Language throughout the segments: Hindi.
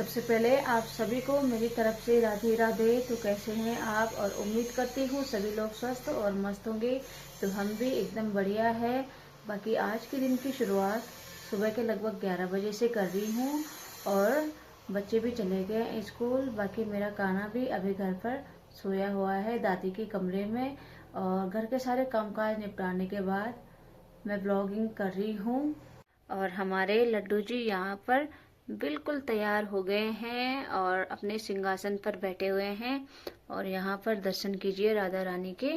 सबसे पहले आप सभी को मेरी तरफ से राधे राधे। तो कैसे हैं आप? और उम्मीद करती हूँ सभी लोग स्वस्थ और मस्त होंगे। तो हम भी एकदम बढ़िया है। बाकी आज के दिन की शुरुआत सुबह के लगभग 11 बजे से कर रही हूँ और बच्चे भी चले गए हैं स्कूल। बाकी मेरा कान्हा भी अभी घर पर सोया हुआ है दादी के कमरे में। और घर के सारे कामकाज निपटाने के बाद मैं ब्लॉगिंग कर रही हूँ। और हमारे लड्डू जी यहाँ पर बिल्कुल तैयार हो गए हैं और अपने सिंहासन पर बैठे हुए हैं। और यहाँ पर दर्शन कीजिए राधा रानी के।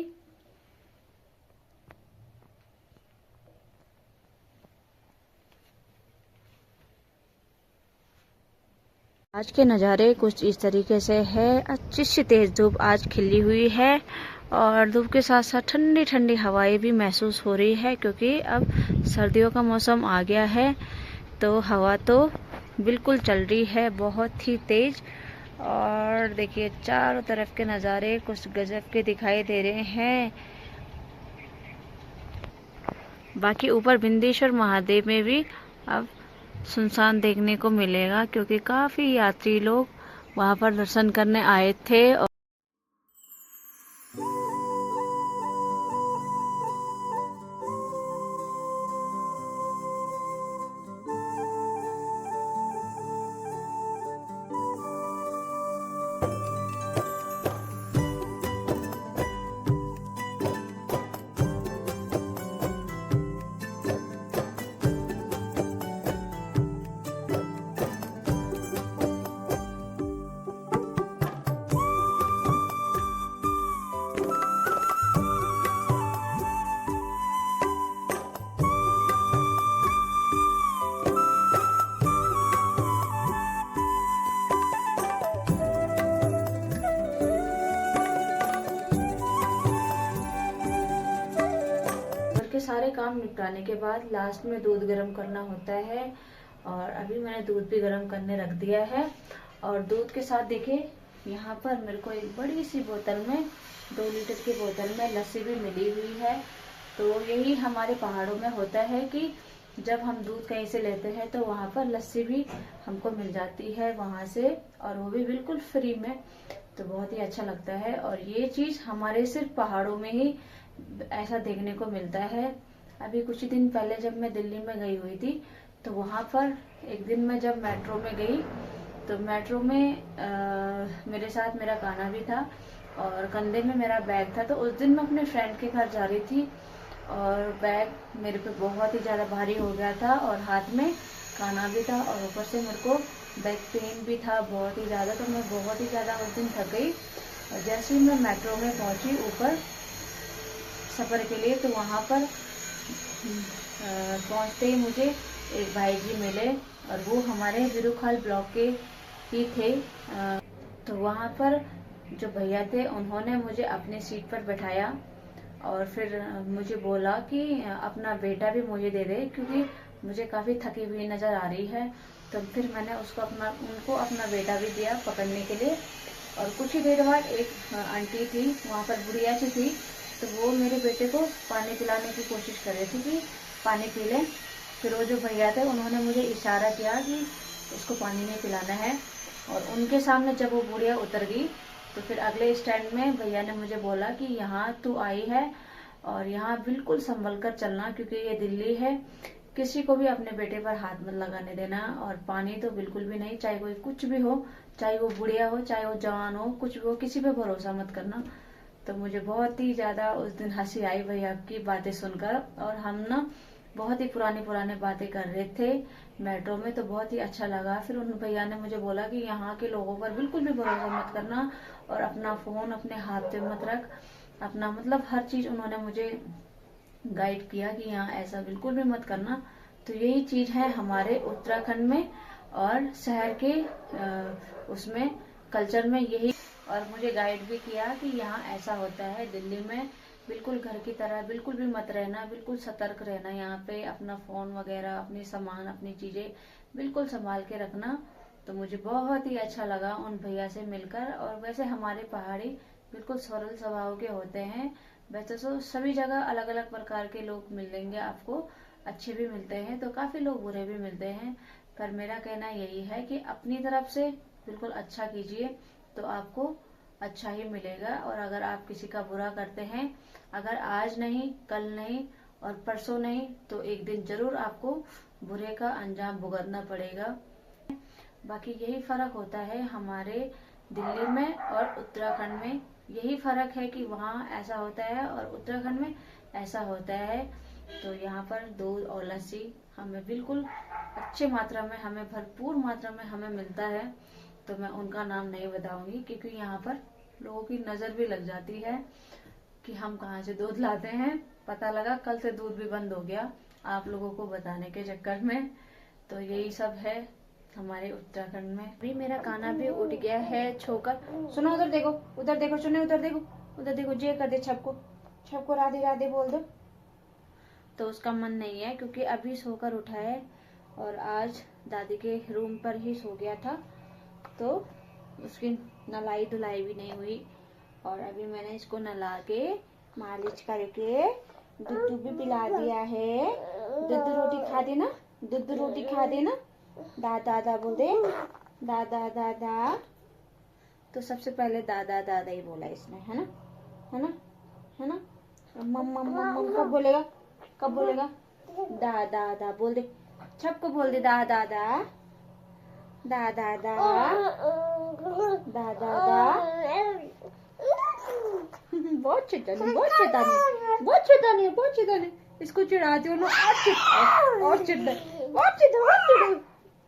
आज के नज़ारे कुछ इस तरीके से है। अच्छी सी तेज धूप आज खिली हुई है और धूप के साथ साथ ठंडी ठंडी हवाएं भी महसूस हो रही है, क्योंकि अब सर्दियों का मौसम आ गया है। तो हवा तो बिल्कुल चल रही है बहुत ही तेज। और देखिए चारों तरफ के नज़ारे कुछ गजब के दिखाई दे रहे हैं। बाकी ऊपर बिंदेश्वर महादेव में भी अब सुनसान देखने को मिलेगा, क्योंकि काफ़ी यात्री लोग वहाँ पर दर्शन करने आए थे। के सारे काम निपटाने के बाद लास्ट में दूध गर्म करना होता है। और अभी मैंने दूध भी गर्म करने रख दिया है। और दूध के साथ देखिए यहाँ पर मेरे को एक बड़ी सी बोतल में 2 लीटर की बोतल में लस्सी भी मिली हुई है। तो यही हमारे पहाड़ों में होता है कि जब हम दूध कहीं से लेते हैं तो वहाँ पर लस्सी भी हमको मिल जाती है वहाँ से, और वो भी बिल्कुल फ्री में। तो बहुत ही अच्छा लगता है। और ये चीज़ हमारे सिर्फ पहाड़ों में ही ऐसा देखने को मिलता है। अभी कुछ दिन पहले जब मैं दिल्ली में गई हुई थी, तो वहाँ पर एक दिन मैं जब मेट्रो में गई, तो मेट्रो में मेरे साथ मेरा कान्हा भी था और कंधे में मेरा बैग था। तो उस दिन मैं अपने फ्रेंड के घर जा रही थी और बैग मेरे पे बहुत ही ज़्यादा भारी हो गया था और हाथ में कान्हा भी था और ऊपर से मेरे को बैक पेन भी था बहुत ही ज़्यादा। तो मैं बहुत ही ज़्यादा उस दिन थक गई। और जैसे ही मैं मेट्रो में पहुंची ऊपर सफ़र के लिए, तो वहाँ पर पहुँचते ही मुझे एक भाई जी मिले और वो हमारे विरुखाल ब्लॉक के ही थे। तो वहाँ पर जो भैया थे उन्होंने मुझे अपनी सीट पर बैठाया और फिर मुझे बोला कि अपना बेटा भी मुझे दे दे, क्योंकि मुझे काफ़ी थकी हुई नज़र आ रही है। तो फिर मैंने उनको अपना बेटा भी दिया पकड़ने के लिए। और कुछ ही देर बाद एक आंटी थी वहाँ पर, बुढ़िया सी थी, तो वो मेरे बेटे को पानी पिलाने की कोशिश कर रही थी कि पानी पी लें। फिर वो जो भैया थे उन्होंने मुझे इशारा किया कि उसको पानी नहीं पिलाना है। और उनके सामने जब वो बुढ़िया उतर गई, तो फिर अगले स्टैंड में भैया ने मुझे बोला कि यहाँ तू आई है और यहाँ बिल्कुल संभल कर चलना, क्योंकि ये दिल्ली है। किसी को भी अपने बेटे पर हाथ मत लगाने देना। और पानी तो बिल्कुल भी नहीं, चाहे कोई कुछ भी हो, चाहे वो बुढ़िया हो, चाहे वो जवान हो, कुछ भी हो, किसी पे भरोसा मत करना। तो मुझे बहुत ही ज़्यादा उस दिन हंसी आई भैया की बातें सुनकर। और हम ना बहुत ही पुरानी बातें कर रहे थे मेट्रो में, तो बहुत ही अच्छा लगा। फिर उन भैया ने मुझे बोला कि यहाँ के लोगों पर बिल्कुल भी भरोसा मत करना और अपना फ़ोन अपने हाथ पे मत रख, अपना मतलब हर चीज़ उन्होंने मुझे गाइड किया कि यहाँ ऐसा बिल्कुल भी मत करना। तो यही चीज़ है हमारे उत्तराखंड में और शहर के उसमें कल्चर में यही। और मुझे गाइड भी किया कि यहाँ ऐसा होता है दिल्ली में, बिल्कुल घर की तरह बिल्कुल भी मत रहना, बिल्कुल सतर्क रहना। यहाँ पे अपना फ़ोन वगैरह, अपनी सामान, अपनी चीज़ें बिल्कुल संभाल के रखना। तो मुझे बहुत ही अच्छा लगा उन भैया से मिलकर। और वैसे हमारे पहाड़ी बिल्कुल सरल स्वभाव के होते हैं। वैसे तो सभी जगह अलग अलग प्रकार के लोग मिलेंगे आपको, अच्छे भी मिलते हैं तो काफ़ी लोग बुरे भी मिलते हैं। पर मेरा कहना यही है कि अपनी तरफ से बिल्कुल अच्छा कीजिए तो आपको अच्छा ही मिलेगा। और अगर आप किसी का बुरा करते हैं, अगर आज नहीं, कल नहीं और परसों नहीं, तो एक दिन जरूर आपको बुरे का अंजाम भुगतना पड़ेगा। बाकी यही फर्क होता है हमारे दिल्ली में और उत्तराखंड में। यही फर्क है कि वहाँ ऐसा होता है और उत्तराखंड में ऐसा होता है। तो यहाँ पर दूध और लस्सी हमें बिल्कुल अच्छी मात्रा में, हमें भरपूर मात्रा में हमें मिलता है। तो मैं उनका नाम नहीं बताऊंगी क्योंकि यहाँ पर लोगों की नजर भी लग जाती है कि हम कहाँ से दूध लाते हैं। पता लगा कल से दूध भी बंद हो गया आप लोगों को बताने के चक्कर में। तो यही सब है हमारे उत्तराखंड में। अभी मेरा काना भी उठ गया है छोकर। सुनो उधर देखो, उधर देखो, सुनो उधर देखो, उधर देखो, जे कर दे छप को राधे राधे बोल दो। तो उसका मन नहीं है क्योंकि अभी सोकर उठा है और आज दादी के रूम पर ही सो गया था, तो उसकी नलाई धुलाई भी नहीं हुई। और अभी मैंने इसको नला के मालिश करके दूध भी पिला दिया है। दूध रोटी खा देना, दूध रोटी खा देना, दादा दादा बोल दे, दादा दादा। तो सबसे पहले दादा दादा ही बोला इसने, है ना, है ना, है ना। मम्मा मम्मा कब बोलेगा, कब बोलेगा? दादा दादा बोल दे, सबको बोल दे, दादा दादा, दादा दादा, दादा। बहुत शैतानी, बहुत शैतानी, बहुत शैतानी है, बहुत शैतानी। इसको चिढ़ाती हूँ ना और चिढ़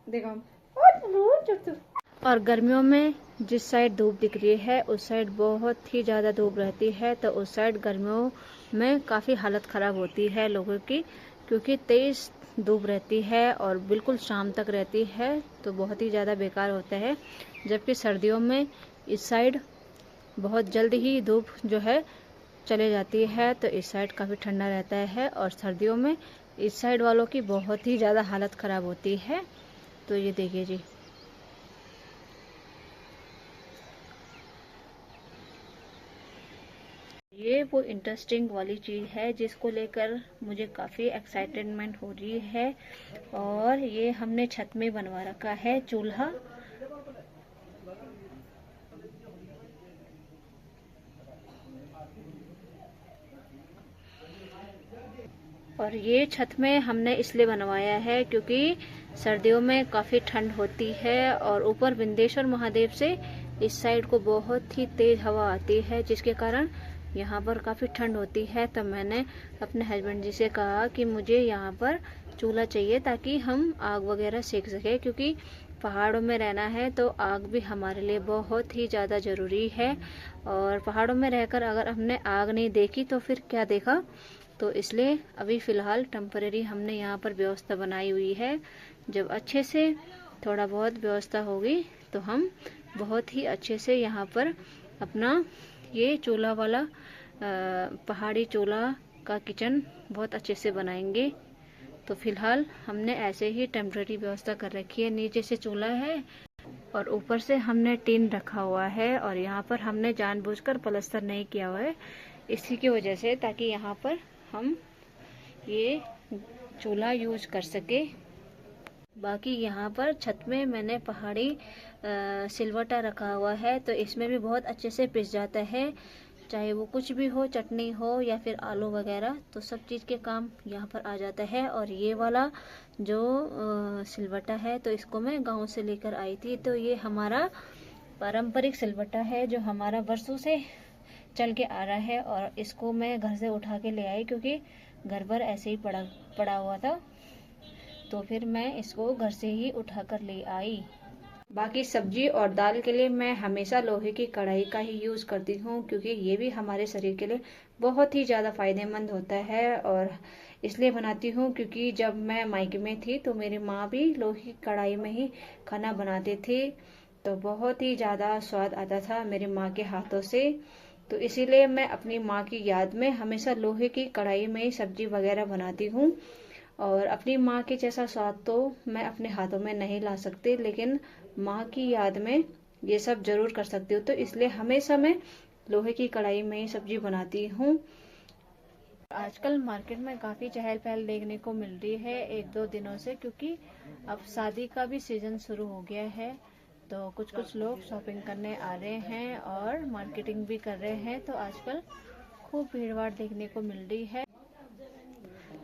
देखो और चिढ़। और गर्मियों में जिस साइड धूप दिख रही है उस साइड बहुत ही ज़्यादा धूप रहती है, तो उस साइड गर्मियों में काफ़ी हालत ख़राब होती है लोगों की, क्योंकि तेज़ धूप रहती है और बिल्कुल शाम तक रहती है, तो बहुत ही ज़्यादा बेकार होता है। जबकि सर्दियों में इस साइड बहुत जल्द ही धूप जो है चले जाती है, तो इस साइड काफ़ी ठंडा रहता है। और सर्दियों में इस साइड वालों की बहुत ही ज़्यादा हालत ख़राब होती है। तो ये देखिए जी, ये वो इंटरेस्टिंग वाली चीज़ है जिसको लेकर मुझे काफ़ी एक्साइटमेंट हो रही है। और ये हमने छत में बनवा रखा है चूल्हा। और ये छत में हमने इसलिए बनवाया है क्योंकि सर्दियों में काफ़ी ठंड होती है और ऊपर विंध्येश्वर महादेव से इस साइड को बहुत ही तेज़ हवा आती है, जिसके कारण यहाँ पर काफ़ी ठंड होती है। तो मैंने अपने हस्बैंड जी से कहा कि मुझे यहाँ पर चूल्हा चाहिए ताकि हम आग वगैरह सेक सके, क्योंकि पहाड़ों में रहना है तो आग भी हमारे लिए बहुत ही ज़्यादा ज़रूरी है। और पहाड़ों में रहकर अगर हमने आग नहीं देखी तो फिर क्या देखा। तो इसलिए अभी फ़िलहाल टेम्परेरी हमने यहाँ पर व्यवस्था बनाई हुई है। जब अच्छे से थोड़ा बहुत व्यवस्था होगी तो हम बहुत ही अच्छे से यहाँ पर अपना ये चूल्हा वाला पहाड़ी चूल्हा का किचन बहुत अच्छे से बनाएंगे। तो फिलहाल हमने ऐसे ही टेम्परेरी व्यवस्था कर रखी है। नीचे से चूल्हा है और ऊपर से हमने टीन रखा हुआ है, और यहाँ पर हमने जानबूझकर प्लास्टर नहीं किया हुआ है इसी की वजह से, ताकि यहाँ पर हम ये चूल्हा यूज कर सके। बाकी यहाँ पर छत में मैंने पहाड़ी सिलवटा रखा हुआ है, तो इसमें भी बहुत अच्छे से पिस जाता है, चाहे वो कुछ भी हो, चटनी हो या फिर आलू वगैरह, तो सब चीज़ के काम यहाँ पर आ जाता है। और ये वाला जो सिलवटा है तो इसको मैं गांव से लेकर आई थी, तो ये हमारा पारंपरिक सिलवटा है जो हमारा वर्षों से चल के आ रहा है। और इसको मैं घर से उठा के ले आई क्योंकि घर पर ऐसे ही पड़ा हुआ था, तो फिर मैं इसको घर से ही उठा कर ले आई। बाकी सब्जी और दाल के लिए मैं हमेशा लोहे की कढ़ाई का ही यूज़ करती हूँ, क्योंकि ये भी हमारे शरीर के लिए बहुत ही ज़्यादा फ़ायदेमंद होता है। और इसलिए बनाती हूँ क्योंकि जब मैं मायके में थी तो मेरी माँ भी लोहे की कढ़ाई में ही खाना बनाते थे, तो बहुत ही ज़्यादा स्वाद आता था मेरी माँ के हाथों से। तो इसीलिए मैं अपनी माँ की याद में हमेशा लोहे की कढ़ाई में ही सब्जी वगैरह बनाती हूँ। और अपनी माँ के जैसा स्वाद तो मैं अपने हाथों में नहीं ला सकती, लेकिन माँ की याद में ये सब जरूर कर सकती हूँ। तो इसलिए हमेशा मैं लोहे की कढ़ाई में ही सब्जी बनाती हूँ। आजकल मार्केट में काफ़ी चहल पहल देखने को मिल रही है 1-2 दिनों से, क्योंकि अब शादी का भी सीज़न शुरू हो गया है। तो कुछ लोग शॉपिंग करने आ रहे हैं और मार्केटिंग भी कर रहे हैं। तो आजकल खूब भीड़ भाड़ देखने को मिल रही है।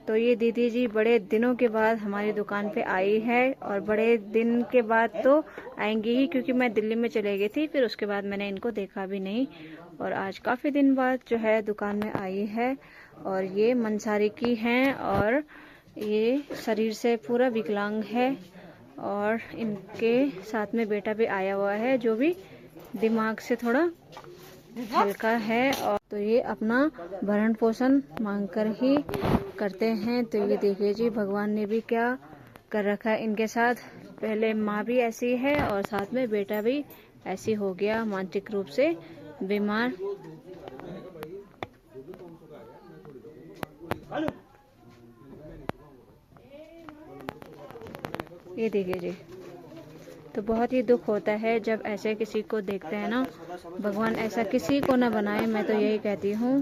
तो ये दीदी जी बड़े दिनों के बाद हमारी दुकान पे आई है, और बड़े दिन के बाद तो आएंगी ही, क्योंकि मैं दिल्ली में चले गई थी, फिर उसके बाद मैंने इनको देखा भी नहीं। और आज काफ़ी दिन बाद जो है दुकान में आई है। और ये मंसारी की हैं, और ये शरीर से पूरा विकलांग है, और इनके साथ में बेटा भी आया हुआ है जो भी दिमाग से थोड़ा हल्का है। और तो ये अपना भरण पोषण मांगकर ही करते हैं। तो ये देखिए जी, भगवान ने भी क्या कर रखा है इनके साथ। पहले माँ भी ऐसी है और साथ में बेटा भी ऐसी हो गया, मानसिक रूप से बीमार। ये देखिए जी, तो बहुत ही दुख होता है जब ऐसे किसी को देखते हैं ना। भगवान ऐसा किसी को ना बनाए, मैं तो यही कहती हूँ।